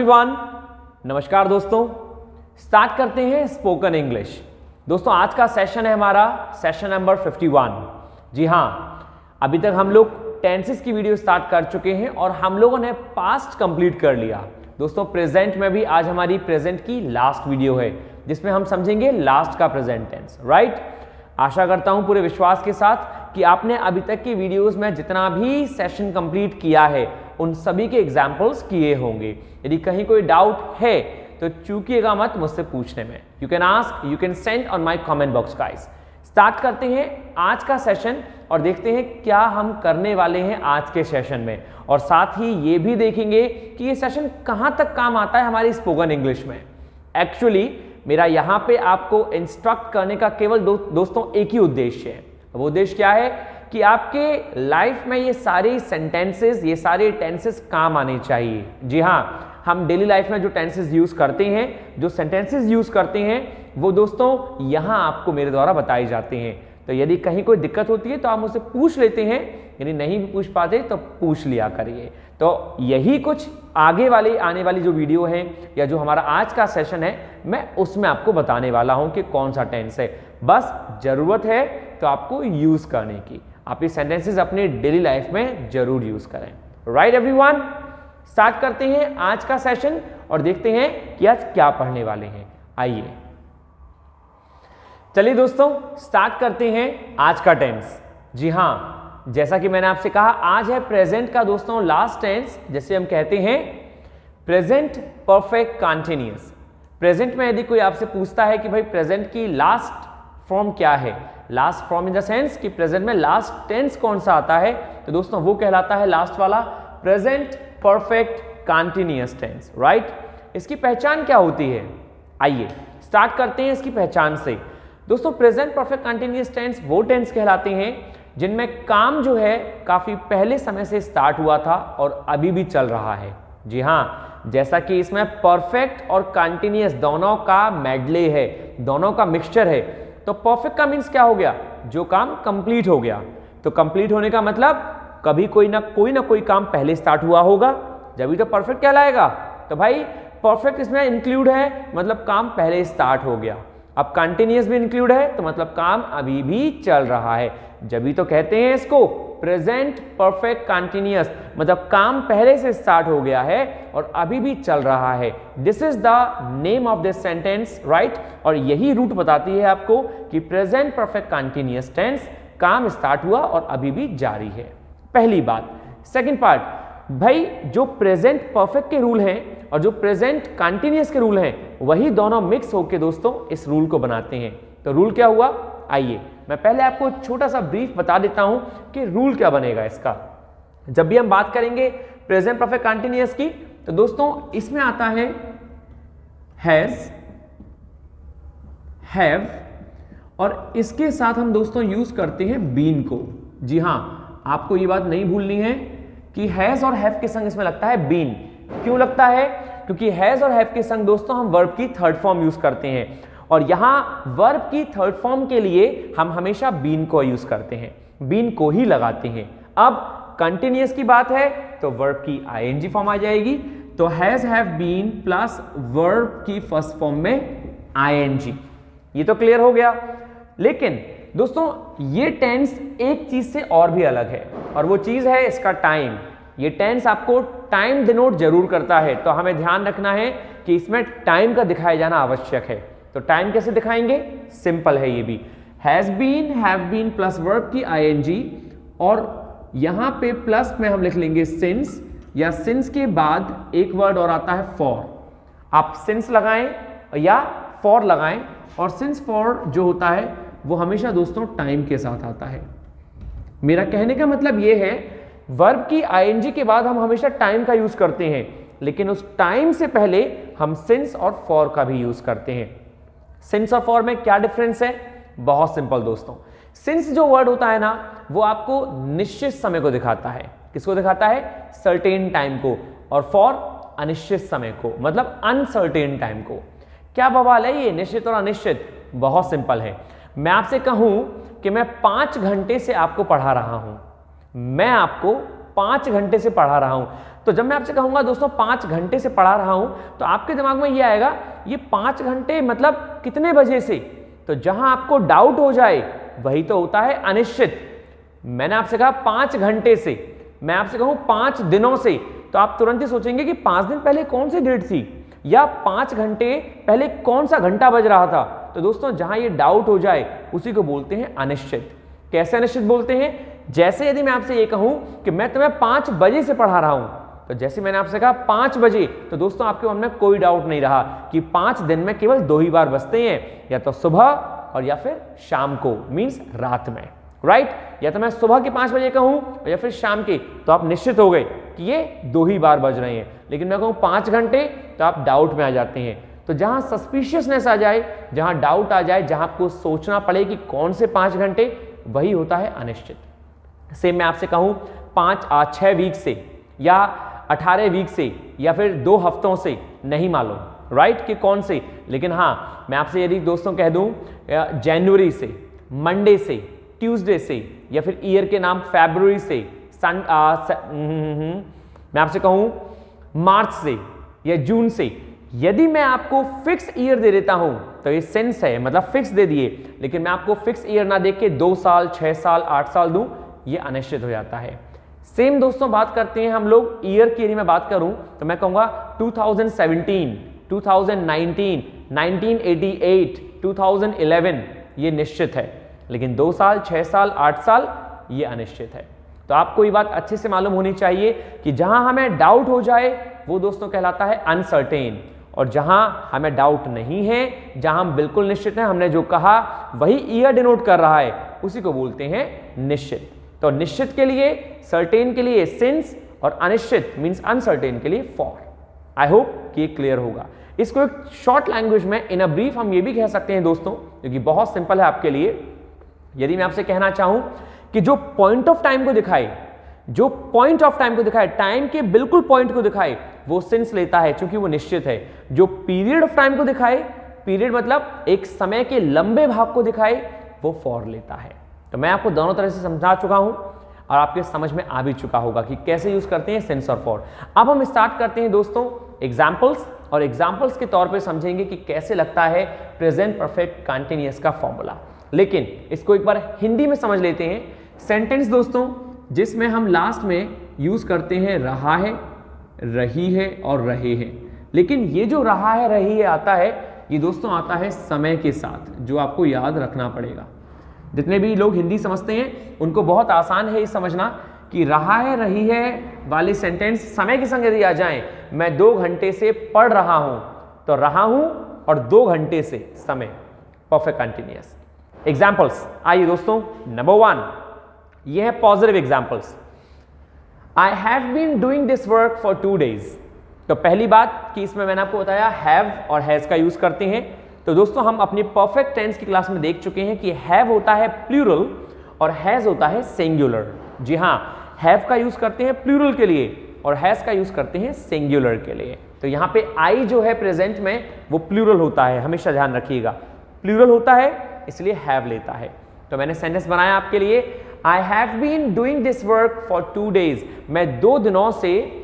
Everyone, नमस्कार दोस्तों। Start करते हैं स्पोकन इंग्लिश। दोस्तों आज का सेशन है हमारा सेशन नंबर 51। जी हाँ, अभी तक हम लोग टेंसेस की वीडियो स्टार्ट कर चुके हैं और हम लोगों ने पास्ट कंप्लीट कर लिया। दोस्तों प्रेजेंट में भी आज हमारी प्रेजेंट की लास्ट वीडियो है जिसमें हम समझेंगे लास्ट का प्रेजेंट टेंस। राइट, आशा करता हूं पूरे विश्वास के साथ कि आपने अभी तक की वीडियोस में जितना भी सेशन कंप्लीट किया है उन सभी के एग्जाम्पल्स किए होंगे। यदि कहीं कोई डाउट है तो चूकिएगा मत मुझसे पूछने में। You can ask, you can send on my comment box guys. Start करते हैं आज का सेशन और देखते हैं क्या हम करने वाले हैं आज के सेशन में, और साथ ही ये भी देखेंगे कि ये सेशन कहां तक काम आता है हमारी स्पोकन इंग्लिश में। एक्चुअली मेरा यहाँ पे आपको इंस्ट्रक्ट करने का केवल दोस्तों एक ही उद्देश्य है। वो उद्देश्य क्या है कि आपके लाइफ में ये सारे सेंटेंसेस, ये सारे टेंसेस काम आने चाहिए। जी हाँ, हम डेली लाइफ में जो टेंसेस यूज करते हैं, जो सेंटेंसेस यूज करते हैं, वो दोस्तों यहाँ आपको मेरे द्वारा बताए जाते हैं। तो यदि कहीं कोई दिक्कत होती है तो आप मुझसे पूछ लेते हैं, यदि नहीं भी पूछ पाते तो पूछ लिया करिए। तो यही कुछ आगे वाली आने वाली जो वीडियो है या जो हमारा आज का सेशन है मैं उसमें आपको बताने वाला हूं कि कौन सा टेंस है। बस जरूरत है तो आपको यूज करने की। आप ये सेंटेंसेस अपने डेली लाइफ में जरूर यूज करें। राइट एवरीवन, स्टार्ट करते हैं आज का सेशन और देखते हैं कि आज क्या पढ़ने वाले हैं। आइए चलिए दोस्तों स्टार्ट करते हैं आज का टेंस। जी हाँ, जैसा कि मैंने आपसे कहा आज है प्रेजेंट का दोस्तों लास्ट टेंस, जैसे हम कहते हैं प्रेजेंट परफेक्ट कंटीन्यूअस। प्रेजेंट में यदि कोई आपसे पूछता है कि भाई प्रेजेंट की लास्ट फॉर्म क्या है, last form in the sense कि प्रेजेंट में लास्ट टेंस कौन सा आता है, तो दोस्तों वो कहलाता है लास्ट वाला present perfect continuous tense. Right, इसकी पहचान क्या होती है, आइए स्टार्ट करते हैं इसकी पहचान से। दोस्तों प्रेजेंट परफेक्ट कंटीन्यूअस टेंस वो टेंस कहलाते हैं जिनमें काम जो है काफी पहले समय से स्टार्ट हुआ था और अभी भी चल रहा है। जी हाँ, जैसा कि इसमें परफेक्ट और कंटीन्यूअस दोनों का मेडले है, दोनों का मिक्सचर है। तो परफेक्ट का मीन्स क्या हो गया, जो काम कंप्लीट हो गया। तो कंप्लीट होने का मतलब कभी कोई ना कोई काम पहले स्टार्ट हुआ होगा, जब तो परफेक्ट कहलाएगा। तो भाई परफेक्ट इसमें इंक्लूड है, मतलब काम पहले स्टार्ट हो गया। अब कंटिन्यूअस भी इंक्लूड है तो मतलब काम अभी भी चल रहा है, जब भी तो कहते हैं इसको प्रेजेंट परफेक्ट कंटिन्यूअस, मतलब काम पहले से स्टार्ट हो गया है और अभी भी चल रहा है। This is the name of this sentence. Right, और यही रूट बताती है आपको कि प्रेजेंट परफेक्ट कंटिन्यूअस टेंस काम स्टार्ट हुआ और अभी भी जारी है। पहली बात। सेकंड पार्ट, भाई जो प्रेजेंट परफेक्ट के रूल हैं और जो प्रेजेंट कंटिन्यूअस के रूल हैं वही दोनों मिक्स होकर दोस्तों इस रूल को बनाते हैं। तो रूल क्या हुआ, आइए मैं पहले आपको छोटा सा ब्रीफ बता देता हूं कि रूल क्या बनेगा इसका। जब भी हम बात करेंगे प्रेजेंट परफेक्ट कंटिन्यूअस की तो दोस्तों इसमें आता है हैज, हैव, और इसके साथ हम दोस्तों यूज करते हैं बीन को। जी हाँ, आपको ये बात नहीं भूलनी है कि हैज और हैव के संग इसमें लगता है बीन। क्यों लगता है, क्योंकि हैज और हैव के संग दोस्तों हम वर्ब की थर्ड फॉर्म यूज करते हैं और यहां वर्ब की थर्ड फॉर्म के लिए हम हमेशा बीन को यूज करते हैं, बीन को ही लगाते हैं। अब कंटिन्यूअस की बात है तो वर्ब की आईएनजी फॉर्म आ जाएगी। तो has, have, been plus verb की फर्स्ट फॉर्म में आईएनजी। ये तो क्लियर हो गया। लेकिन दोस्तों ये टेंस एक चीज से और भी अलग है और वो चीज है इसका टाइम। ये टेंस आपको टाइम डिनोट जरूर करता है, तो हमें ध्यान रखना है कि इसमें टाइम का दिखाया जाना आवश्यक है। तो टाइम कैसे दिखाएंगे, सिंपल है ये भी, has been, have been plus verb की आईएनजी, और यहां पे प्लस में हम लिख लेंगे सिंस, या सिंस के बाद एक वर्ड और आता है फॉर। आप सिंस लगाएं या फॉर लगाएं, और सिंस फॉर जो होता है वो हमेशा दोस्तों टाइम के साथ आता है। मेरा कहने का मतलब ये है वर्ब की आईएनजी के बाद हम हमेशा टाइम का यूज करते हैं, लेकिन उस टाइम से पहले हम सिंस और फॉर का भी यूज करते हैं। सिंस और फॉर में क्या डिफरेंस है, बहुत सिंपल दोस्तों। सिंस जो वर्ड होता है ना वो आपको निश्चित समय को दिखाता है। किसको दिखाता है, सर्टेन टाइम को, और फॉर अनिश्चित समय को, मतलब अनसर्टेन टाइम को। क्या बवाल है ये निश्चित और अनिश्चित, बहुत सिंपल है। मैं आपसे कहूं कि मैं 5 घंटे से आपको पढ़ा रहा हूं, मैं आपको 5 घंटे से पढ़ा रहा हूं, तो जब मैं आपसे कहूंगा दोस्तों 5 घंटे से पढ़ा रहा हूं, तो आपके दिमाग में ये आएगा ये 5 घंटे मतलब कितने बजे से। तो जहां आपको डाउट हो जाए वही तो होता है अनिश्चित। मैंने आपसे कहा 5 घंटे से, मैं आपसे कहूं 5 दिनों से, तो आप तुरंत ही सोचेंगे कि 5 दिन पहले कौन सी डेट थी, या 5 घंटे पहले कौन सा घंटा बज रहा था। तो दोस्तों जहां ये डाउट हो जाए उसी को बोलते हैं अनिश्चित। कैसे अनिश्चित बोलते हैं? जैसे यदि मैं आपसे ये कहूं कि मैं तुम्हें 5 बजे से पढ़ा रहा हूं, तो जैसे मैंने आपसे कहा 5 बजे, तो दोस्तों आपके मन में कोई डाउट नहीं रहा कि 5 दिन में केवल 2 ही बार बजते हैं, या तो सुबह और या फिर शाम को, मींस रात में, राइट। या तो मैं सुबह के 5 बजे कहूं या फिर शाम के, तो आप निश्चित हो गए कि ये 2 ही बार बज रहे हैं। लेकिन मैं कहूं 5 घंटे, तो आप डाउट में आ जाते हैं। तो जहां सस्पिशियसनेस आ जाए, जहां डाउट आ जाए, जहां आपको सोचना पड़े कि कौन से 5 घंटे, वही होता है अनिश्चित। सेम मैं आपसे कहूं 6 वीक से या 18 वीक से या फिर 2 हफ्तों से, नहीं मालूम, राइट, कि कौन से। लेकिन हाँ, मैं आपसे यदि दोस्तों कह दूं जनवरी से, मंडे से, ट्यूसडे से, या फिर ईयर के नाम फरवरी से, मैं आपसे कहूं मार्च से या जून से, यदि मैं आपको फिक्स ईयर दे देता हूं तो ये सेंस है, मतलब फिक्स दे दिए। लेकिन मैं आपको फिक्स ईयर ना देख के 2 साल, 6 साल, 8 साल दूं, ये अनिश्चित हो जाता है। सेम दोस्तों बात करते हैं हम लोग ईयर की, यदि मैं बात करूं तो मैं कहूंगा 2017, 2019, 1988, 2011, ये निश्चित है। लेकिन 2 साल, 6 साल, 8 साल, ये अनिश्चित है। तो आपको ये बात अच्छे से मालूम होनी चाहिए कि जहां हमें डाउट हो जाए वो दोस्तों कहलाता है अनसर्टेन, और जहां हमें डाउट नहीं है, जहां हम बिल्कुल निश्चित हैं, हमने जो कहा वही ईयर डिनोट कर रहा है, उसी को बोलते हैं निश्चित। तो निश्चित के लिए, सर्टेन के लिए सिंस, और अनिश्चित मींस अनसर्टेन के लिए फॉर। आई होप कि ये क्लियर होगा। इसको एक शॉर्ट लैंग्वेज में, इन अ ब्रीफ, हम ये भी कह सकते हैं दोस्तों, क्योंकि बहुत सिंपल है आपके लिए। यदि मैं आपसे कहना चाहूं कि जो पॉइंट ऑफ टाइम को दिखाए, जो पॉइंट ऑफ टाइम को दिखाए, टाइम के बिल्कुल पॉइंट को दिखाए, वो सिंस लेता है, क्योंकि वो निश्चित है। जो पीरियड ऑफ टाइम को दिखाए, पीरियड मतलब एक समय के लंबे भाग को दिखाए, वो फॉर लेता है। तो मैं आपको दोनों तरह से समझा चुका हूं और आपके समझ में आ भी चुका होगा कि कैसे यूज करते हैं सिंस और फॉर। अब हम स्टार्ट करते हैं दोस्तों एग्जाम्पल्स, और एग्जाम्पल्स के तौर पे समझेंगे कि कैसे लगता है प्रेजेंट परफेक्ट कंटिन्यूअस का फॉर्मूला। लेकिन इसको एक बार हिंदी में समझ लेते हैं। सेंटेंस दोस्तों जिसमें हम लास्ट में यूज करते हैं रहा है, रही है और रहे हैं। लेकिन ये जो रहा है, रही है आता है, ये दोस्तों आता है समय के साथ, जो आपको याद रखना पड़ेगा। जितने भी लोग हिंदी समझते हैं उनको बहुत आसान है ये समझना कि रहा है, रही है वाले सेंटेंस समय के संग यदि आ जाएं, मैं 2 घंटे से पढ़ रहा हूं, तो रहा हूं और 2 घंटे से समय, परफेक्ट कंटिन्यूअस। एग्जाम्पल्स आइए दोस्तों। नंबर 1, ये है positive examples. I have been doing this work for 2 days। तो पहली बात कि इसमें मैंने आपको बताया हैव और हैज का यूज करते हैं। तो दोस्तों हम अपनी परफेक्ट टेंस की क्लास में देख चुके हैं कि हैव होता है प्लूरल और हैज होता है सिंगुलर। जी हाँ, हैव का यूज करते हैं प्लूरल के लिए और हैज का यूज करते हैं सिंगुलर के लिए। तो यहाँ पे आई जो है प्रेजेंट में वो प्लूरल होता है, हमेशा ध्यान रखिएगा, प्लूरल होता है इसलिए हैव लेता है। तो मैंने सेंटेंस बनाया आपके लिए, I have been doing this work for 2 days। मैं 2 दिनों से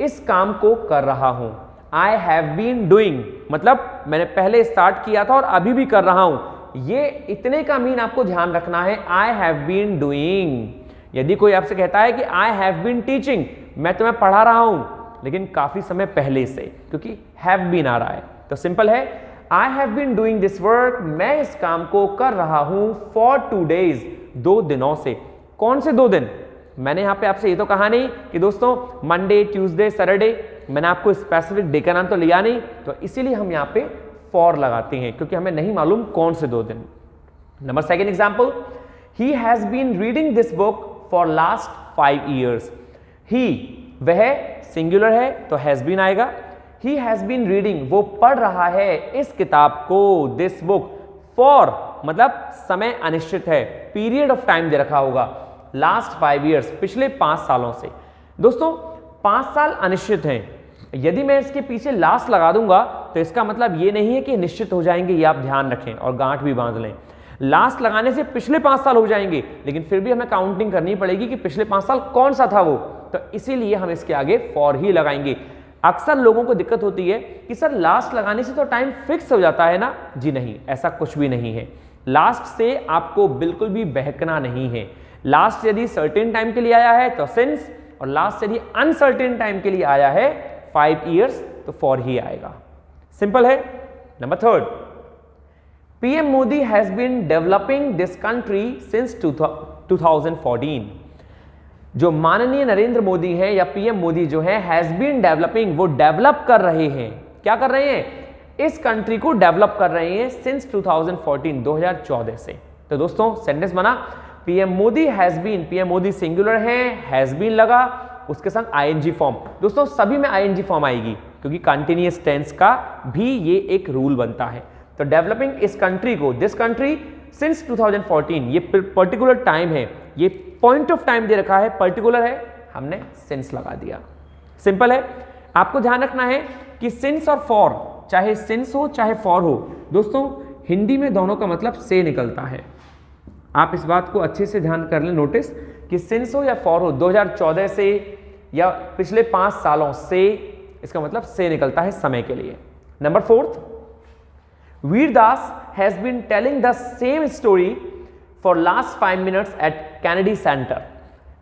इस काम को कर रहा हूं। आई हैव बीन डूइंग मतलब मैंने पहले स्टार्ट किया था और अभी भी कर रहा हूं। ये इतने का मीन आपको ध्यान रखना है, आई हैव बीन डूइंग। यदि कोई आपसे कहता है कि आई हैव बीन टीचिंग, मैं तुम्हें पढ़ा रहा हूं लेकिन काफी समय पहले से, क्योंकि हैव बीन आ रहा है, तो सिंपल है I have been doing this work, मैं इस काम को कर रहा हूं फॉर 2 days, 2 दिनों से। कौन से 2 दिन? मैंने यहां पे आपसे ये तो कहा नहीं कि दोस्तों मंडे, ट्यूसडे, सैटरडे, मैंने आपको स्पेसिफिक डे का नाम तो लिया नहीं, तो इसीलिए हम यहाँ पे फॉर लगाते हैं, क्योंकि हमें नहीं मालूम कौन से 2 दिन। Number 2 example, he has been reading this book for last 5 years। He वह सिंगुलर है तो हैज बीन आएगा। ही हैज बीन रीडिंग, वो पढ़ रहा है इस किताब को, दिस बुक, फॉर मतलब समय अनिश्चित है, पीरियड ऑफ टाइम दे रखा होगा, लास्ट 5 years, पिछले 5 सालों से। दोस्तों 5 साल अनिश्चित हैं, यदि मैं इसके पीछे लास्ट लगा दूंगा तो इसका मतलब ये नहीं है कि निश्चित हो जाएंगे, ये आप ध्यान रखें और गांठ भी बांध लें। लास्ट लगाने से पिछले 5 साल हो जाएंगे, लेकिन फिर भी हमें काउंटिंग करनी पड़ेगी कि पिछले 5 साल कौन सा था वो, तो इसीलिए हम इसके आगे फॉर ही लगाएंगे। अक्सर लोगों को दिक्कत होती है कि सर लास्ट लगाने से तो टाइम फिक्स हो जाता है ना। जी नहीं, ऐसा कुछ भी नहीं है। लास्ट से आपको बिल्कुल भी बहकना नहीं है। लास्ट यदि सर्टेन टाइम के लिए आया है तो सिंस, और लास्ट यदि अनसर्टेन टाइम के लिए आया है 5 years तो फॉर ही आएगा। सिंपल है। Number 3, PM Modi has been developing this country since 2014। जो माननीय नरेंद्र मोदी हैं या पीएम मोदी जो है हैज बीन डेवलपिंग, वो डेवलप कर रहे हैं। क्या कर रहे हैं? इस कंट्री को डेवलप कर रहे हैं सिंस 2014, 2014 से। तो दोस्तों सेंटेंस बना PM Modi has been, PM Modi singular है, हैज बीन लगा, उसके संग आईएनजी फॉर्म। दोस्तों सभी में आईएनजी फॉर्म आएगी क्योंकि कंटिन्यूअस टेंस का भी ये एक रूल बनता है। तो डेवलपिंग इस कंट्री को, दिस कंट्री सिंस 2014, ये पर्टिकुलर टाइम है, ये पॉइंट ऑफ टाइम दे रखा है, पर्टिकुलर है, हमने सिंस लगा दिया। सिंपल है। आपको ध्यान रखना है कि सिंस और फॉर, चाहे सिंस हो चाहे फॉर हो, दोस्तों हिंदी में दोनों का मतलब से निकलता है। आप इस बात को अच्छे से ध्यान कर लें, नोटिस कि सिंस हो या फॉर हो, 2014 से या पिछले 5 सालों से, इसका मतलब से निकलता है समय के लिए। Number 4, Vir Das has been telling the same story for last 5 minutes at Kennedy Center.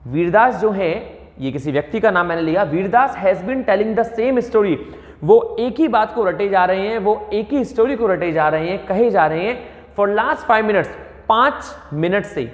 Vir Das जो है, ये किसी व्यक्ति का नाम मैंने लिया। Vir Das has been telling the same story, वो एक ही बात को रटे जा रहे हैं, वो एक ही स्टोरी को रटे जा रहे हैं, कहे जा रहे हैं फॉर लास्ट 5 minutes, 5 मिनट से,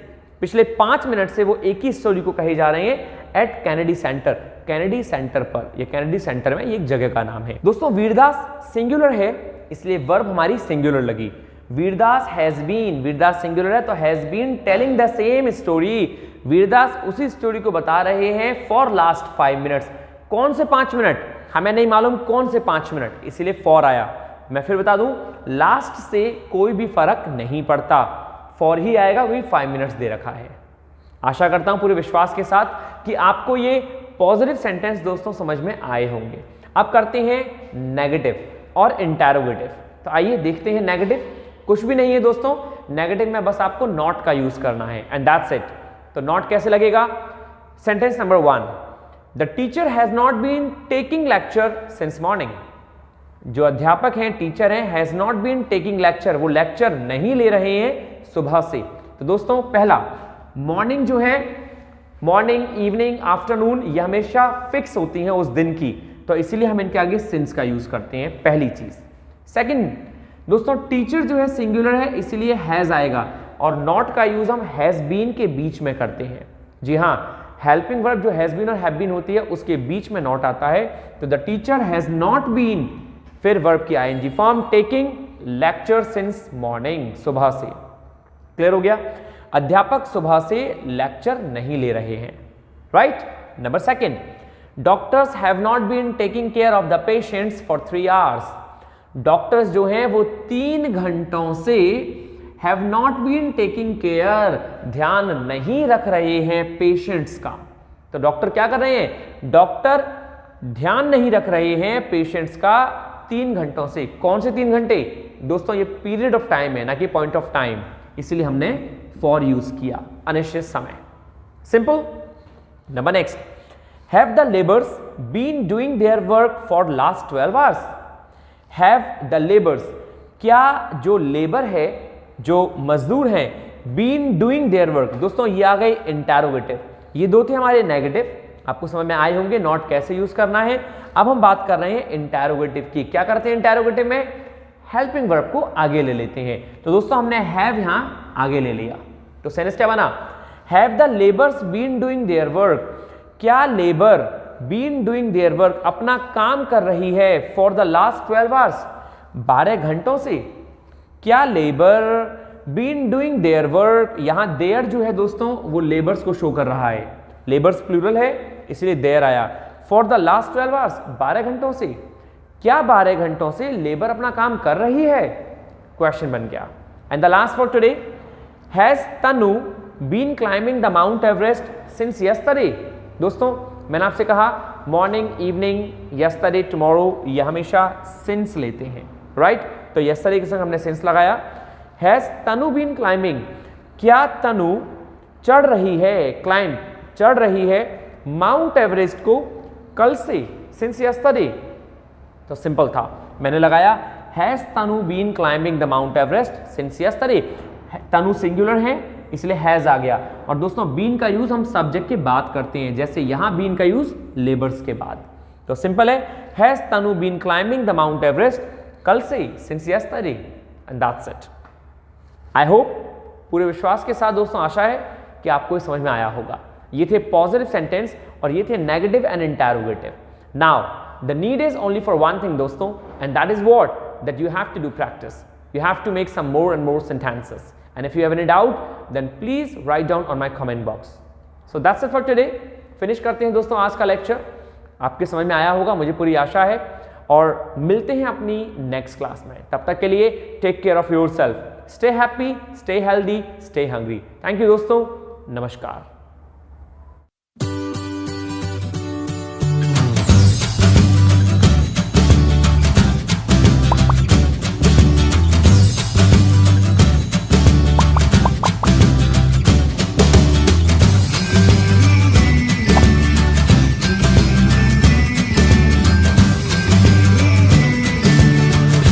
पिछले 5 मिनट से वो एक ही स्टोरी को कहे जा रहे हैं at Kennedy Center, Kennedy Center पर। ये कैनेडी सेंटर में ये एक जगह का नाम है। दोस्तों वीरदास सिंगुलर है इसलिए वर्ब हमारी सिंगुलर लगी। Vir Das has been, Vir Das singular है तो has been telling the same story, Vir Das उसी स्टोरी को बता रहे हैं फॉर लास्ट 5 मिनट्स। कौन से 5 मिनट? हमें नहीं मालूम कौन से 5 मिनट, इसीलिए फॉर आया। मैं फिर बता दूं, लास्ट से कोई भी फर्क नहीं पड़ता, फॉर ही आएगा, वही 5 मिनट्स दे रखा है। आशा करता हूं पूरे विश्वास के साथ कि आपको ये पॉजिटिव सेंटेंस दोस्तों समझ में आए होंगे। अब करते हैं नेगेटिव और इंटरोगेटिव। तो आइए देखते हैं नेगेटिव। कुछ भी नहीं है दोस्तों, नेगेटिव में बस आपको नॉट का यूज करना है एंड दैट्स इट। तो नॉट कैसे लगेगा? Sentence number 1, the teacher has not been taking lecture since morning. जो अध्यापक हैं, टीचर हैं, has not been taking lecture, वो लेक्चर नहीं ले रहे हैं सुबह से। तो दोस्तों पहला, मॉर्निंग जो है, मॉर्निंग, इवनिंग, आफ्टरनून, ये हमेशा फिक्स होती हैं उस दिन की, तो इसीलिए हम इनके आगे सिंस का यूज करते हैं, पहली चीज। सेकंड दोस्तों, टीचर जो है सिंगुलर है इसीलिए हैज आएगा, और नॉट का यूज हम हैज बीन के बीच में करते हैं। जी हाँ, हेल्पिंग वर्ब जो हैज बीन और हैव बीन होती है उसके बीच में नॉट आता है। तो the teacher has not been, फिर वर्ब की ING form, taking lecture since morning, सुबह से। क्लियर हो गया? अध्यापक सुबह से लेक्चर नहीं ले रहे हैं, right. Number 2, doctors have not been taking care of the patients for 3 hours। Doctors जो हैं वो 3 घंटों से have not been taking care, ध्यान नहीं रख रहे हैं पेशेंट्स का। तो डॉक्टर क्या कर रहे हैं? डॉक्टर ध्यान नहीं रख रहे हैं पेशेंट्स का 3 घंटों से। कौन से 3 घंटे? दोस्तों ये पीरियड ऑफ टाइम है, ना कि पॉइंट ऑफ टाइम, इसलिए हमने फॉर यूज किया, अनिश्चित समय। Simple. Number next, have the labours been doing their work for last 12 hours। Have the labours, क्या जो लेबर है, जो मजदूर हैं, बीन डूइंग देयर वर्क। दोस्तों ये आ गई इंटरोगेटिव। ये 2 थे हमारे नेगेटिव, आपको समझ में आए होंगे नॉट कैसे यूज करना है। अब हम बात कर रहे हैं इंटरोगेटिव की। क्या करते हैं इंटरोगेटिव में? हेल्पिंग वर्ब को आगे ले लेते हैं। तो दोस्तों हमने हैव यहां आगे ले लिया, तो सेंटेंस क्या बना? Have the labours been doing their work, क्या labour been doing their work, अपना काम कर रही है फॉर द लास्ट 12 hours, 12 घंटों से। क्या labour been doing their work, यहां देयर जो है दोस्तों वो लेबर्स को शो कर रहा है, लेबर्स प्लूरल है इसलिए देयर आया। फॉर द लास्ट 12 hours, 12 घंटों से। क्या 12 घंटों से लेबर अपना काम कर रही है? क्वेश्चन बन गया। And the last for today, has Tanu been climbing the Mount Everest since yesterday. दोस्तों मैंने आपसे कहा मॉर्निंग, इवनिंग, यस्टरडे, टुमारो, ये हमेशा सिंस लेते हैं, राइट। तो यस्टरडे के संग हमने सिंस लगाया। हैज तनु बीन क्लाइंबिंग, क्या तनु चढ़ रही है, क्लाइंब चढ़ रही है माउंट एवरेस्ट को कल से, सिंस यस्टरडे, तो सिंपल था, मैंने लगाया has Tanu been climbing the Mount Everest since yesterday. Tanu singular है इसलिए हैज आ गया। और दोस्तों बीन का यूज हम सब्जेक्ट के बाद करते हैं, जैसे यहां बीन का यूज लेबर्स के बाद। तो सिंपल है, has Tanu been climbing the Mount Everest कल से, since yesterday, and that's it. I hope, पूरे विश्वास के साथ दोस्तों आशा है कि आपको समझ में आया होगा। ये थे पॉजिटिव सेंटेंस और ये थे negative and interrogative. Now the need is only for one thing दोस्तों, and that is what, that you have to do practice. You have to make some more and more sentences. And if you have any doubt, then please write down on my comment box. So that's it for today. Finish करते हैं दोस्तों आज का lecture. आपके समझ में आया होगा, मुझे पूरी आशा है। और मिलते हैं अपनी नेक्स्ट क्लास में। तब तक के लिए take care of yourself, stay happy, stay healthy, stay hungry. Thank you दोस्तों, नमस्कार।